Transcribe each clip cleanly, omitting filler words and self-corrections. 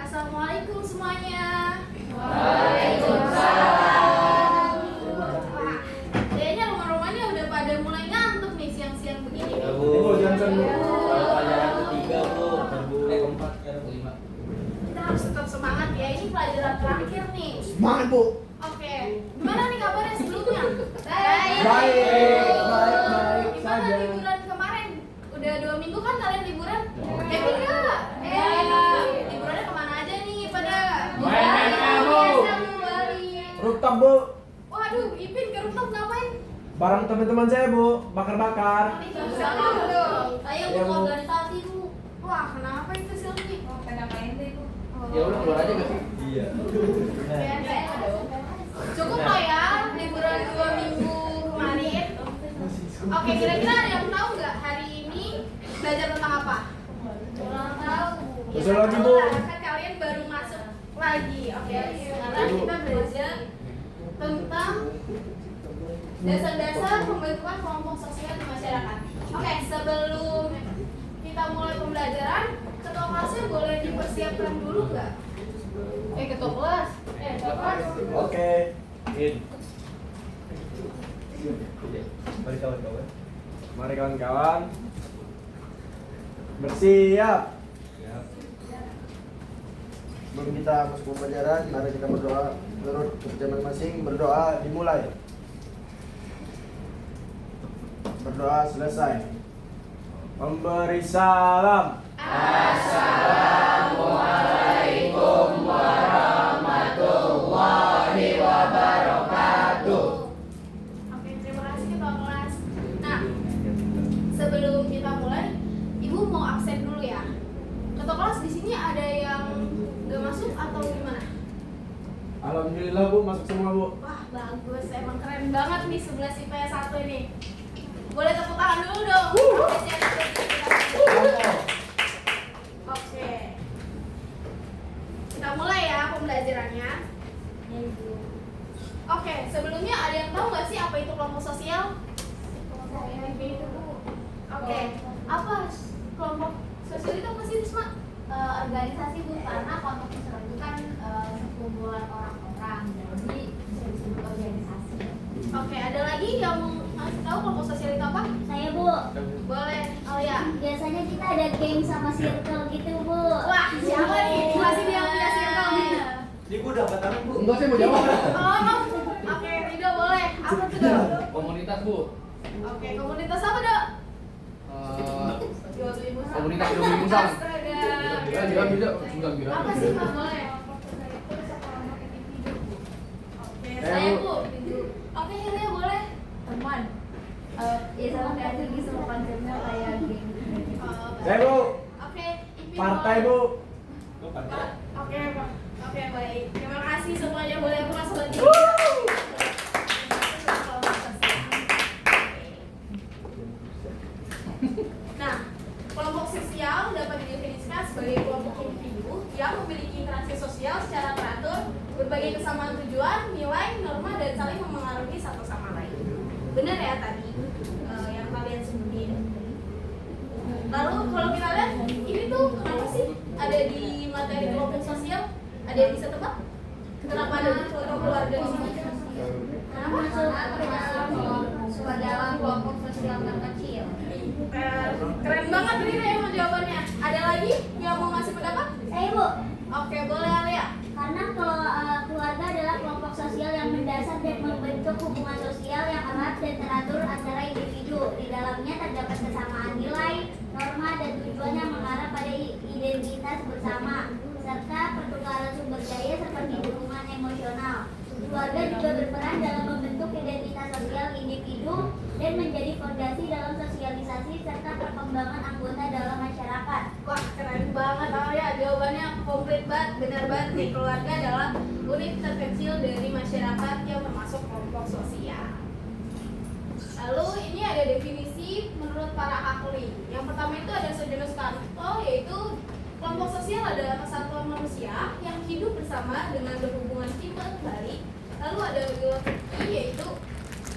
Assalamualaikum semuanya. Waalaikumsalam. Wah, kayaknya rumah-rumahnya udah pada mulai ngantuk nih siang-siang begini. Bu, jangan Bu. Pelajaran ketiga, Bu. Keempat, kelima. Kita harus tetap semangat ya. Ini pelajaran terakhir nih. Semangat, Bu. Oke, gimana nih kabarnya sebelumnya? Baik Gimana saja. liburan kemarin? Udah 2 minggu kan kalian liburan? Happy nggak? Liburannya kemana aja nih pada? Main-main kamu. Bali. Rooftop, Bu. Waduh, Ipin ke rooftop ngapain? Bareng teman-teman saya, Bu. Bakar-bakar. Sama dong. Saya Ya, mau Bu. organisasi, Bu. Wah, kenapa itu Silvi? Ya udah keluar aja gak sih? Iya. Cukup lah ya liburan 2 minggu kemarin. Oke, kira-kira ada yang tahu nggak hari ini belajar tentang apa? Kurang tahu. Sosiologi, Bu. Kan kalian baru masuk lagi. Oke, sekarang kita belajar tentang dasar-dasar pembentukan kelompok sosial di masyarakat. Oke, sebelum kita mulai pembelajaran, ketua kelasnya boleh dipersiapkan dulu nggak? Ketua kelas. Ketua kelas. Oke. Mari kawan-kawan. Mari kawan-kawan. Bersiap. Sebelum kita masuk pembelajaran, mari kita berdoa. Menurut kepercayaan masing, berdoa dimulai. Berdoa selesai. Memberi salam. Assalamualaikum warahmatullahi wabarakatuh. Oke, terima kasih ketua kelas. Nah, sebelum kita mulai, Ibu mau absen dulu ya. Ketua kelas di sini ada yang nggak masuk atau gimana? Alhamdulillah, Bu, masuk semua, Bu. Wah, bagus. Emang keren banget nih 11 IPS 1 ini. Boleh tepuk tangan dulu dong. Oke. Kita mulai ya pembelajarannya. Oke, sebelumnya ada yang tahu nggak sih apa itu kelompok sosial? Oke, apa kelompok sosial itu apa sih, Risma? Organisasi, Bu, karena kelompok sosial itu kan sekumpulan orang-orang, jadi bisa disebut organisasi. Oke, ada lagi yang mau ngasih tahu kelompok sosial itu apa? Saya, Bu, Boleh, Alia. biasanya kita ada geng sama circle gitu, Bu. Wah, siapa nih? Masih dia punya circle gitu. Ini Bu dapat tangan Bu. Enggak, saya mau jawab. Oh, oke, Rido boleh. Apa tuh, Dok? Komunitas Bu. Oke, komunitas apa, Dok? Komunitas ibu-ibu sang. Astaga. Apa sih, Mas? Boleh. Oke, saya, Bu. Oke, Hilya boleh. Teman. Ya sama kayak itu semua konsepnya kayak geng. Saya, Bu. Oke, Ipin Partai, boleh. Bu. Oke, Pak. Oke, baik. Terima kasih semuanya. Boleh aku masuk lagi. Nah, kelompok sosial dapat didefinisikan sebagai kelompok individu yang memiliki interaksi sosial secara teratur, berbagai kesamaan tujuan, nilai, norma, dan saling memengaruhi satu sama lain. Benar ya tadi yang kalian sebutin. Lalu kalau kita lihat ini tuh kenapa sih ada di materi kelompok sosial? Ada yang bisa tebak? Kenapa ada di kelompok keluarga di sini? Kenapa? Suka dalam kelompok sosial terkecil. Keren banget Rina emang jawabannya. Ada lagi yang mau ngasih pendapat? Saya, Bu, Oke, boleh Alia. karena kalau keluarga adalah kelompok sosial yang mendasar dan membentuk hubungan sosial yang erat dan teratur antara individu. Di dalamnya terdapat kesamaan nilai, norma, dan tujuan yang mengarah pada identitas bersama, serta pertukaran sumber daya seperti dukungan emosional. Keluarga juga berperan dalam membentuk identitas sosial individu dan menjadi fondasi dalam sosialisasi serta perkembangan anggota dalam masyarakat. Wah, keren banget Alia. Jawabannya komplit banget, benar banget nih. Keluarga adalah unit terkecil dari masyarakat yang termasuk kelompok sosial. Lalu ini ada definisi menurut para ahli. Yang pertama itu ada Sojono Sukarto, yaitu kelompok sosial adalah kesatuan manusia yang hidup bersama dengan berhubungan timbal balik. Lalu ada Wilovicky, yaitu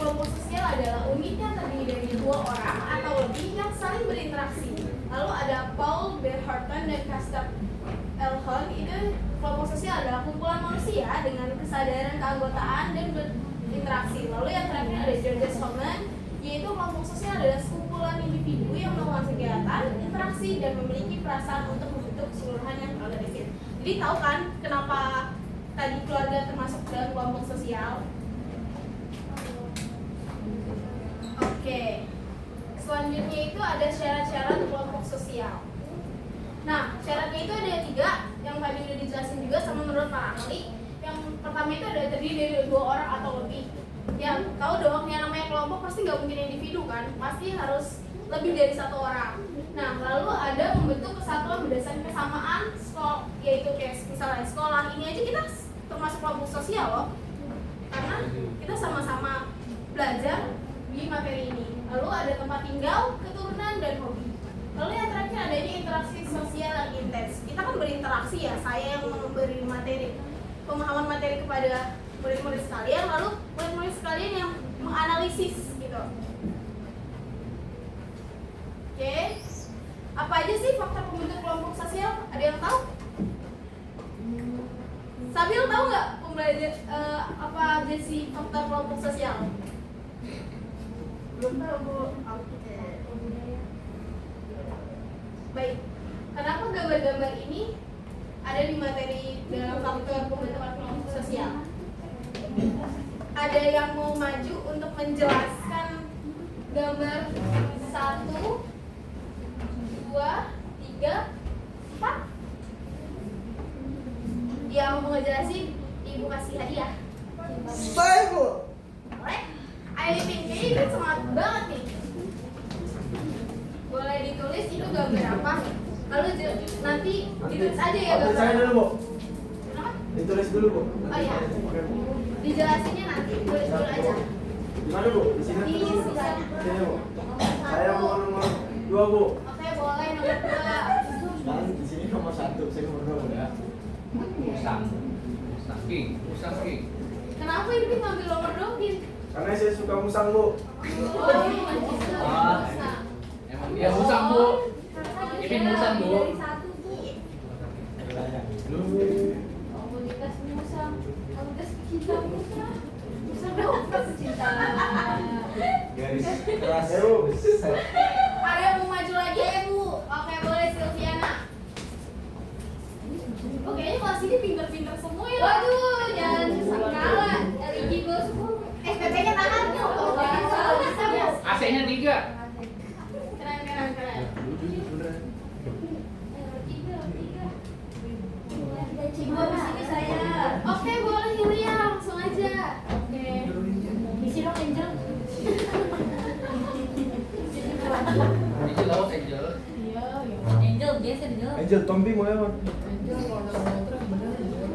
kelompok sosial adalah unit yang terdiri dari 2 orang atau lebih yang saling berinteraksi. Lalu ada Paul Berharton dan Gustav Elhon, itu kelompok sosial adalah kumpulan manusia dengan kesadaran keanggotaan dan berinteraksi. Lalu yang terakhir ada George Homan, yaitu kelompok sosial adalah sekumpulan individu yang melakukan kegiatan, interaksi, dan memiliki perasaan untuk membentuk keseluruhan yang terorganisir. Jadi tahu kan kenapa tadi keluarga termasuk dalam kelompok sosial? Oke. Selanjutnya itu ada syarat-syarat kelompok sosial. Nah, syaratnya itu ada 3 yang tadi udah dijelasin juga sama menurut para ahli. Yang pertama itu ada terdiri dari 2 orang atau lebih. Yang tahu dong, yang namanya kelompok pasti nggak mungkin individu kan, pasti harus lebih dari 1 orang. Nah, lalu ada membentuk kesatuan berdasarkan kesamaan sekolah, yaitu kayak misalnya sekolah ini aja kita termasuk kelompok sosial loh, karena kita sama-sama belajar di materi ini. Lalu ada tempat tinggal, keturunan, dan hobi. Lalu yang terakhir adanya interaksi sosial yang intens. Kita kan berinteraksi ya, saya yang memberi materi, pemahaman materi kepada murid-murid sekalian, lalu murid-murid sekalian yang menganalisis gitu. Oke, apa aja sih faktor pembentuk kelompok sosial? Ada yang tahu? Sabil tahu nggak pembelajar apa aja sih faktor kelompok sosial? Belum tahu Bu. Baik, kenapa gambar-gambar ini ada di materi dalam faktor pembentukan kelompok sosial? Ada yang mau maju untuk menjelaskan gambar 1, 2, 3, 4? Yang mau ngejelasin, Ibu kasih hadiah. Baik, Bu. Boleh? Ayo Pinky, ini semangat banget nih. Boleh ditulis itu gambar apa? Lalu nanti ditulis aja ya Tulis gambar. saya dulu, Bu. Kenapa? Ditulis dulu, Bu. Oh iya. Oke, Bu. Dijelasinnya nanti, tulis dulu aja. Di mana, Bu? Di sini. Di sini. Sini, Bu. Saya mau nomor 2, Bu. Oke, boleh nomor 2. Sekarang di sini nomor 1, saya nomor 2 ya. Musang. Musang King. Kenapa ini ngambil nomor 2, Bin? Karena saya suka musang, Bu. Oh, bisa. Emang dia musang, Bu. Ini musang, Bu. Dari 1, Bu. Komunitas musang. Komunitas pecinta musang. Musang dong, pecinta. Garis keras. Ayo, Bu. Ada yang mau maju lagi ya, Bu? Oke, boleh Silviana. Oh, kayaknya kelas ini pinter-pinter semua ya. Waduh, jangan kalah. Eligible semua. PP-nya tahan tuh. AC-nya 3. Keren. Cimbo di sini saya. Oke, boleh Hilya, langsung aja. Oke. Isi dong Angel. Angel laut Angel. Iya. Angel biasa Angel. Angel Tompi mau lewat. Angel kalau ada motor yang bener Angel.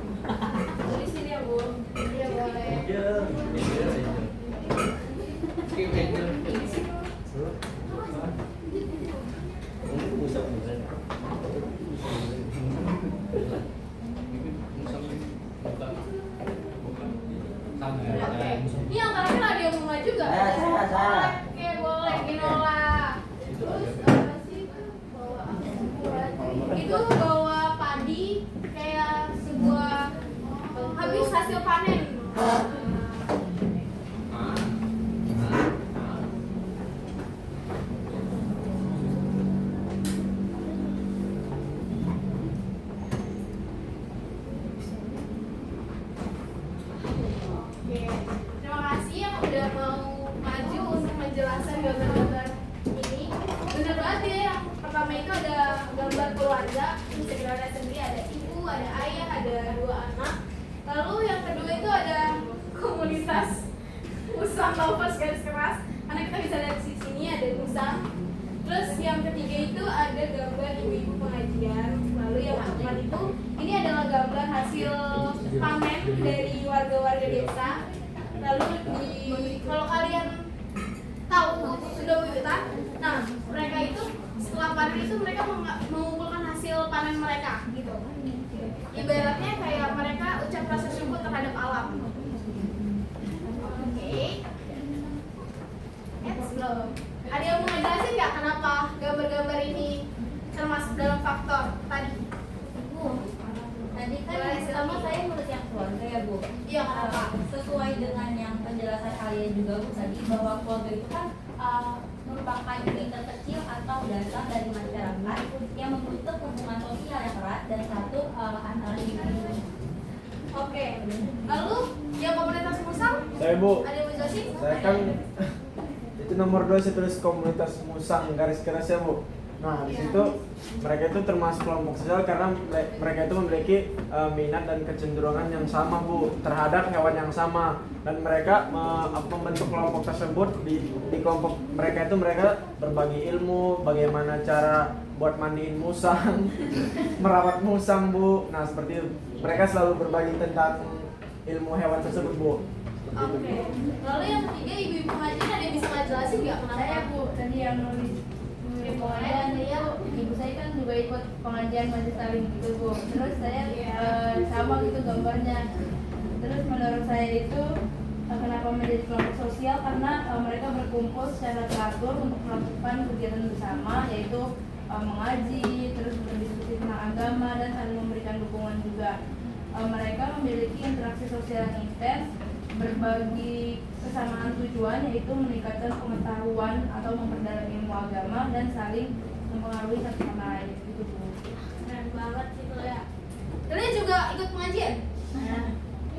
Tulis sini ya, Bu. Iya, boleh. Angel. Kim Angel. Oke. Ini yang terakhir ada yang mau maju nggak? Saya. Oke, boleh. Ginola. Terus apa sih itu? Itu bawa padi kayak sebuah habis hasil panen. Oke, terima kasih yang udah mau maju untuk menjelaskan gambar-gambar ini. Bener banget ya, yang pertama itu ada gambar keluarga, bisa kita lihat sendiri ada ibu, ada ayah, ada 2 anak. Lalu yang kedua itu ada komunitas musang lovers garis keras, karena kita bisa lihat di sini ada musang. Terus yang ketiga itu ada gambar ibu-ibu pengajian. Lalu yang keempat itu ini adalah gambar hasil panen dari warga-warga desa. Lalu kalau kalian tahu sudah wiwitan, nah mereka itu setelah panen itu mereka mengumpulkan hasil panen mereka gitu. Ibaratnya kayak mereka ucap rasa syukur terhadap alam. Oke. Belum. Ada yang mau ngejelasin nggak kenapa gambar-gambar ini termasuk dalam faktor tadi? Tadi juga Bu tadi bahwa keluarga itu kan merupakan unit terkecil atau dasar dari masyarakat yang membentuk hubungan sosial yang erat dan satu antara individu. Oke. Lalu yang komunitas musang? Saya Bu, Ada Bu Josi? saya kan itu nomor 2 saya tulis komunitas musang garis keras ya Bu. Nah di situ mereka itu termasuk kelompok sosial karena mereka itu memiliki minat dan kecenderungan yang sama Bu terhadap hewan yang sama, dan mereka membentuk kelompok tersebut di kelompok mereka itu mereka berbagi ilmu bagaimana cara buat mandiin musang, merawat musang Bu. Nah seperti itu mereka selalu berbagi tentang ilmu hewan tersebut Bu. Seperti Oke. itu, Bu. Lalu yang ketiga ibu-ibu pengajian ada yang bisa ngejelasin nggak kenapa? Saya Bu tadi yang nulis pengajian ya, ibu saya kan juga ikut pengajian majelis taklim gitu Bu. Terus saya sama gitu gambarnya. Terus menurut saya itu kenapa menjadi kelompok sosial karena mereka berkumpul secara teratur untuk melakukan kegiatan bersama, yaitu mengaji, terus berdiskusi tentang agama dan saling memberikan dukungan juga. Mereka memiliki interaksi sosial yang intens, berbagi kesamaan tujuan yaitu meningkatkan pengetahuan atau memperdalam ilmu agama dan saling mempengaruhi satu sama lain gitu Bu. Keren banget gitu ya. Kalian juga ikut pengajian? Nah,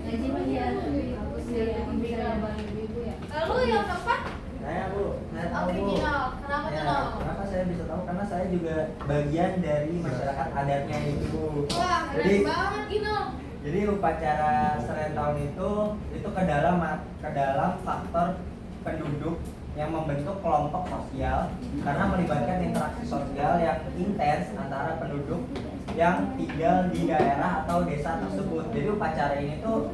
ngaji mah ya Bagus ya, bisa bantu ibu ya. Lalu yang keempat? Saya Bu, saya tahu Bu. Original. Kenapa Ya, tuh no? kenapa saya bisa tahu? Karena saya juga bagian dari masyarakat adatnya itu Bu. Wah keren Jadi, banget Gino. jadi upacara Seren Tahun itu ke dalam faktor penduduk yang membentuk kelompok sosial karena melibatkan interaksi sosial yang intens antara penduduk yang tinggal di daerah atau desa tersebut. Jadi upacara ini tuh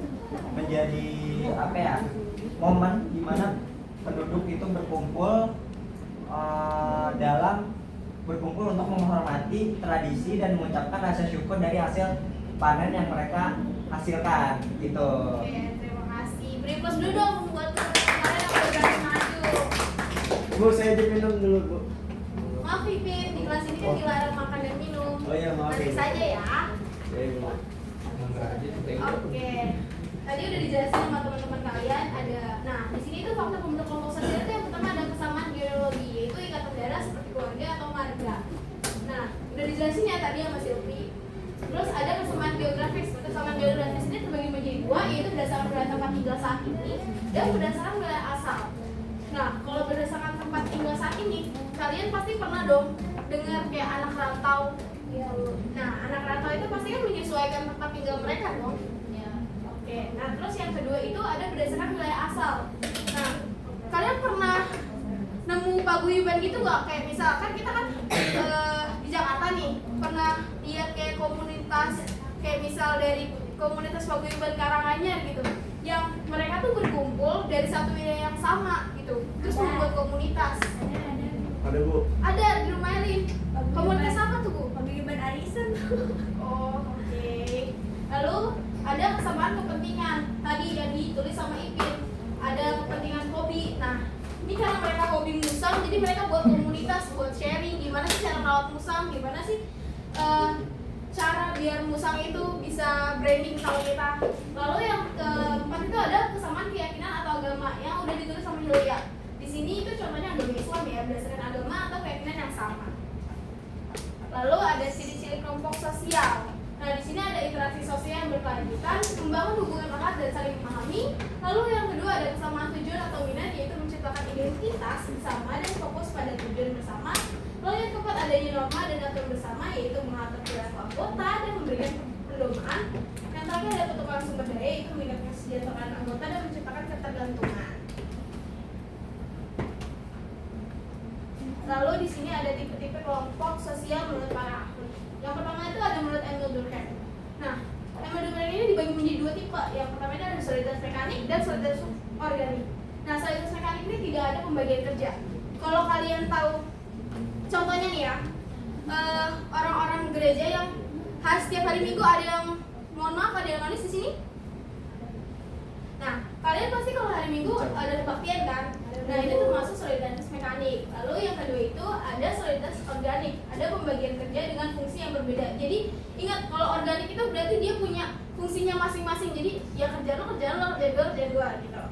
menjadi apa ya, momen di mana penduduk itu berkumpul berkumpul untuk menghormati tradisi dan mengucapkan rasa syukur dari hasil panen yang mereka hasilkan gitu. Oke, terima kasih. Beri plus dulu dong buat kalian yang udah berani maju. Bu saya izin minum dulu Bu. Maaf Pipin, di kelas ini kan dilarang makan dan minum. Oh iya maaf Nanti Bu. saja ya. Ya, Bu. Oke. Tadi udah dijelasin sama teman-teman kalian ada. Nah, di sini tuh faktor pembentuk kelompok sosial itu yang pertama ada kesamaan genealogi, yaitu ikatan darah seperti keluarga atau marga. Nah, udah dijelasin ya tadi sama Silvi. Terus ada kesamaan geografis. Kesamaan geografis ini terbagi menjadi dua, yaitu berdasarkan wilayah tempat tinggal saat ini dan berdasarkan wilayah asal. Nah, kalau berdasarkan tempat tinggal saat ini, kalian pasti pernah dong dengar kayak anak rantau. Nah, anak rantau itu pasti kan menyesuaikan tempat tinggal mereka dong. Oke, nah terus yang kedua itu ada berdasarkan wilayah asal. Nah, kalian pernah nemu paguyuban gitu nggak? Kayak misalkan kita kan di Jakarta nih, pernah lihat kayak komunitas, kayak misal dari komunitas paguyuban Karanganyar gitu, yang mereka tuh berkumpul dari satu wilayah yang sama gitu, terus membuat komunitas. Ada Bu. Ada di rumah Elin. Komunitas apa tuh Bu? Paguyuban arisan. Oh, oke. Lalu ada kesamaan kepentingan tadi yang ditulis sama Ipin, ada kepentingan hobi. Nah, ini karena mereka hobi musang, jadi mereka buat komunitas, buat sharing gimana sih cara merawat musang, gimana sih cara biar musang itu bisa branding sama kita. Lalu yang keempat itu ada kesamaan keyakinan atau agama yang udah ditulis sama Hilya. Di sini itu contohnya agama Islam ya, berdasarkan agama atau keyakinan yang sama. Lalu ada ciri-ciri kelompok sosial. Nah, di sini ada interaksi sosial yang berkelanjutan, membangun hubungan erat dan saling memahami. Lalu yang kedua ada kesamaan tujuan atau minat, yaitu menciptakan identitas bersama dan fokus pada tujuan bersama. Lalu yang keempat adanya norma dan aturan bersama, yaitu mengatur perilaku anggota dan memberikan pendomaan. Yang terakhir ada pertukaran sumber daya, yaitu meningkatkan kesejahteraan anggota dan menciptakan ketergantungan. Lalu di sini ada tipe-tipe kelompok sosial menurut para ahli. Yang pertama itu ada menurut Emil Durkheim. Nah, Emil Durkheim ini dibagi menjadi dua tipe. Yang pertama itu ada solidaritas mekanik dan solidaritas organik. Nah, solidaritas mekanik ini tidak ada pembagian kerja. Kalau kalian tahu, contohnya nih ya, orang-orang gereja yang setiap hari Minggu ada yang, mohon maaf, ada yang manis di sini. Nah, kalian pasti kalau hari Minggu ada kebaktian kan? Nah, itu termasuk solidaritas mekanik. Lalu yang kedua itu ada solidaritas organik. Ada pembagian kerja dengan fungsi yang berbeda. Jadi, ingat kalau organik itu berarti dia punya fungsinya masing-masing. Jadi, ya kerjaan lo, kerjaan gua gitu.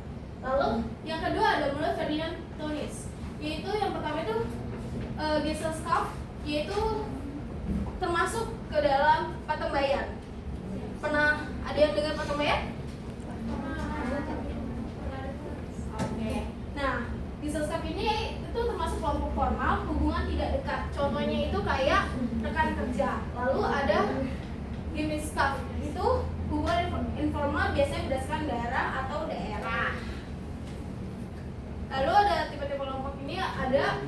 Lalu yang kedua ada menurut Ferdinand Tönnies, yaitu yang pertama itu Gesellschaft, yaitu termasuk ke dalam patung bayan. Pernah ada yang dengar patung bayan? Oke. Nah, Gesellschaft ini itu termasuk kelompok formal, hubungan tidak dekat. Contohnya itu kayak rekan kerja. Lalu ada Gemeinschaft, itu hubungan informal biasanya berdasarkan daerah atau daerah. Lalu ada tipe-tipe kelompok ini ada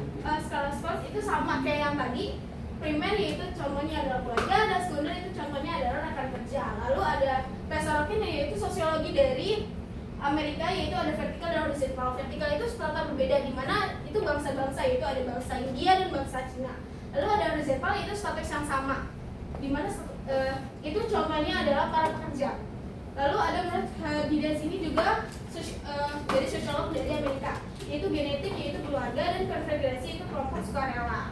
skala Schwarz, itu sama kayak yang tadi. Primer yaitu contohnya adalah keluarga, dan sekunder itu contohnya adalah rekan kerja. Lalu ada Pesorokkin yaitu sosiologi dari Amerika, yaitu ada vertikal dan horizontal. Vertikal itu strata berbeda di mana itu bangsa-bangsa, yaitu ada bangsa India dan bangsa Cina. Lalu ada horizontal yaitu status yang sama, di mana itu contohnya adalah para pekerja. Lalu ada menurut Giddens ini juga dari sosiolog dari Amerika, yaitu genetik yaitu keluarga, dan konfederasi itu kelompok sukarela.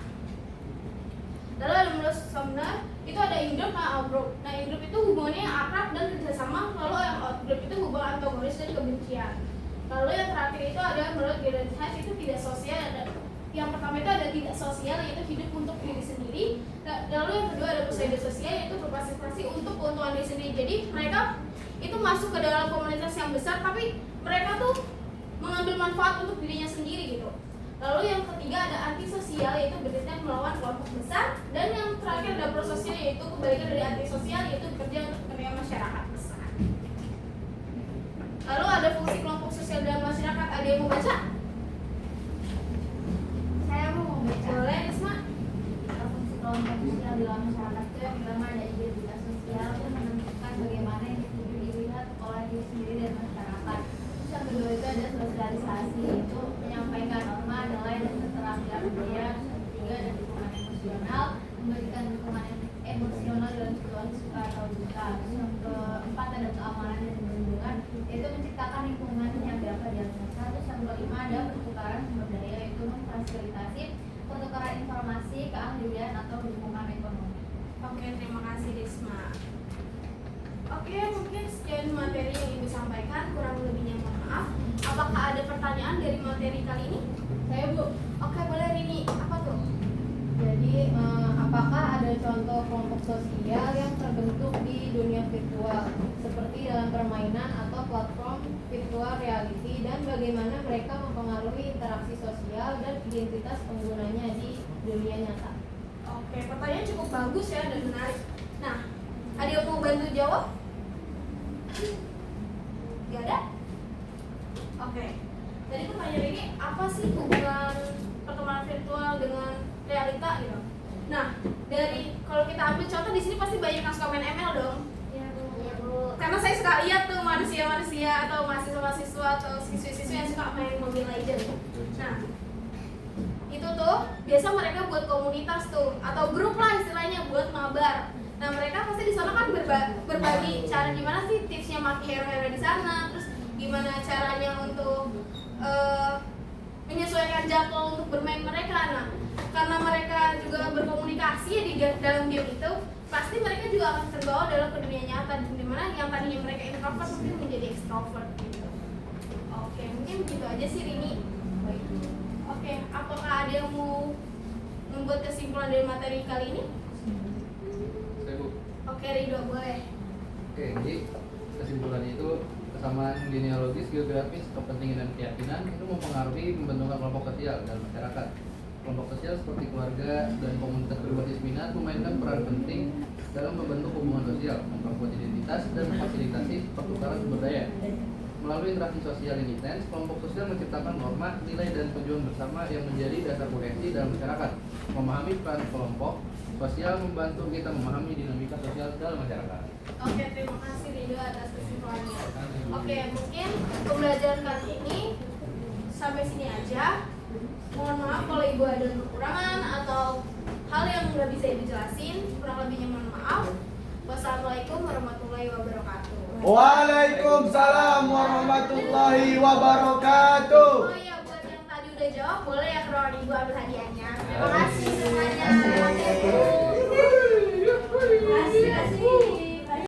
Lalu ada menurut Sumner itu ada in-group dan out-group. Nah, in-group itu hubungannya akrab dan kerjasama, lalu yang out-group itu hubungan antagonis dan kebencian. Lalu yang terakhir itu ada menurut Giddens itu tidak sosial. Yang pertama itu ada tidak sosial, yaitu hidup untuk diri sendiri. Lalu yang kedua ada pseudo sosial, yaitu berpartisipasi untuk keuntungan diri sendiri. Jadi mereka itu masuk ke dalam komunitas yang besar, tapi mereka tuh mengambil manfaat untuk dirinya sendiri gitu. Lalu yang ketiga ada antisosial, yaitu bekerja melawan kelompok besar. Dan yang terakhir ada prososial, yaitu kebalikan dari antisosial, yaitu bekerja untuk kepentingan masyarakat besar. Lalu ada fungsi kelompok sosial dalam masyarakat. Ada yang mau baca? Saya mau baca. Boleh, Risma? Fungsi kelompok sosial dalam masyarakat itu yang pertama ada identitas sosial yang menentukan bagaimana individu dilihat oleh diri sendiri dan masyarakat. Terus yang kedua itu ada sosialisasi, itu menyampaikan norma, nilai, dan keterampilan budaya. Terus yang ketiga ada dukungan emosional, memberikan dukungan emosional dalam situasi suka atau duka. Terus yang keempat ada keamanan dan perlindungan, yaitu menciptakan lingkungan yang dapat diakses. Terus yang kelima ada pertukaran sumber daya, yaitu memfasilitasi pertukaran informasi, keahlian, atau dukungan ekonomi. Oke, terima kasih Risma. Oke, mungkin sekian materi yang Ibu sampaikan, kurang lebihnya mohon maaf. Apakah ada pertanyaan dari materi kali ini? Saya Bu, Oke, boleh Rini. Apa tuh? jadi apakah ada contoh kelompok sosial yang terbentuk di dunia virtual seperti dalam permainan atau platform virtual reality, dan bagaimana mereka mempengaruhi interaksi sosial dan identitas penggunanya di dunia nyata? Oke, pertanyaan cukup bagus ya dan menarik. Nah, ada yang mau bantu jawab? Gak ada? Oke. Jadi pertanyaan ini, apa sih hubungan perkembangan virtual dengan realita gitu? Nah, dari kalau kita ambil contoh di sini pasti banyak yang suka main ML dong. Iya Bu. Karena saya suka lihat tuh manusia-manusia atau mahasiswa-mahasiswa atau siswi-siswi yang suka main Mobile Legends. Nah, itu tuh biasa mereka buat komunitas tuh atau grup lah istilahnya buat mabar. Nah, mereka pasti di sana kan berbagi cara gimana sih tipsnya make hero-hero di sana, terus gimana caranya untuk menyesuaikan jadwal untuk bermain mereka. Nah, karena mereka juga berkomunikasi di dalam game itu, pasti mereka juga akan terbawa dalam ke dunia nyata, dimana yang tadinya mereka introvert mungkin menjadi extrovert gitu. Oke, mungkin begitu aja sih Rini. Oke, apakah ada yang mau membuat kesimpulan dari materi kali ini? Saya Bu. Oke, Ridho boleh. Oke, jadi kesimpulannya itu kesamaan genealogis, geografis, kepentingan dan keyakinan itu mempengaruhi pembentukan kelompok sosial dalam masyarakat. Kelompok sosial seperti keluarga dan komunitas berbasis minat memainkan peran penting dalam membentuk hubungan sosial, memperkuat identitas, dan memfasilitasi pertukaran sumber daya. Melalui interaksi sosial yang intens, kelompok sosial menciptakan norma, nilai, dan tujuan bersama yang menjadi dasar kohesi dalam masyarakat. Memahami peran kelompok sosial membantu kita memahami dinamika sosial dalam masyarakat. Oke, terima kasih Ridho atas kesimpulannya. Oke, mungkin pembelajaran kali ini sampai sini aja. Mohon maaf kalau Ibu ada kekurangan atau hal yang nggak bisa Ibu jelasin, kurang lebihnya mohon maaf. Wassalamualaikum warahmatullahi wabarakatuh. Waalaikumsalam warahmatullahi wabarakatuh. Oh iya, buat yang tadi udah jawab, boleh ya ke ruangan Ibu ambil hadiahnya. Terima kasih semuanya.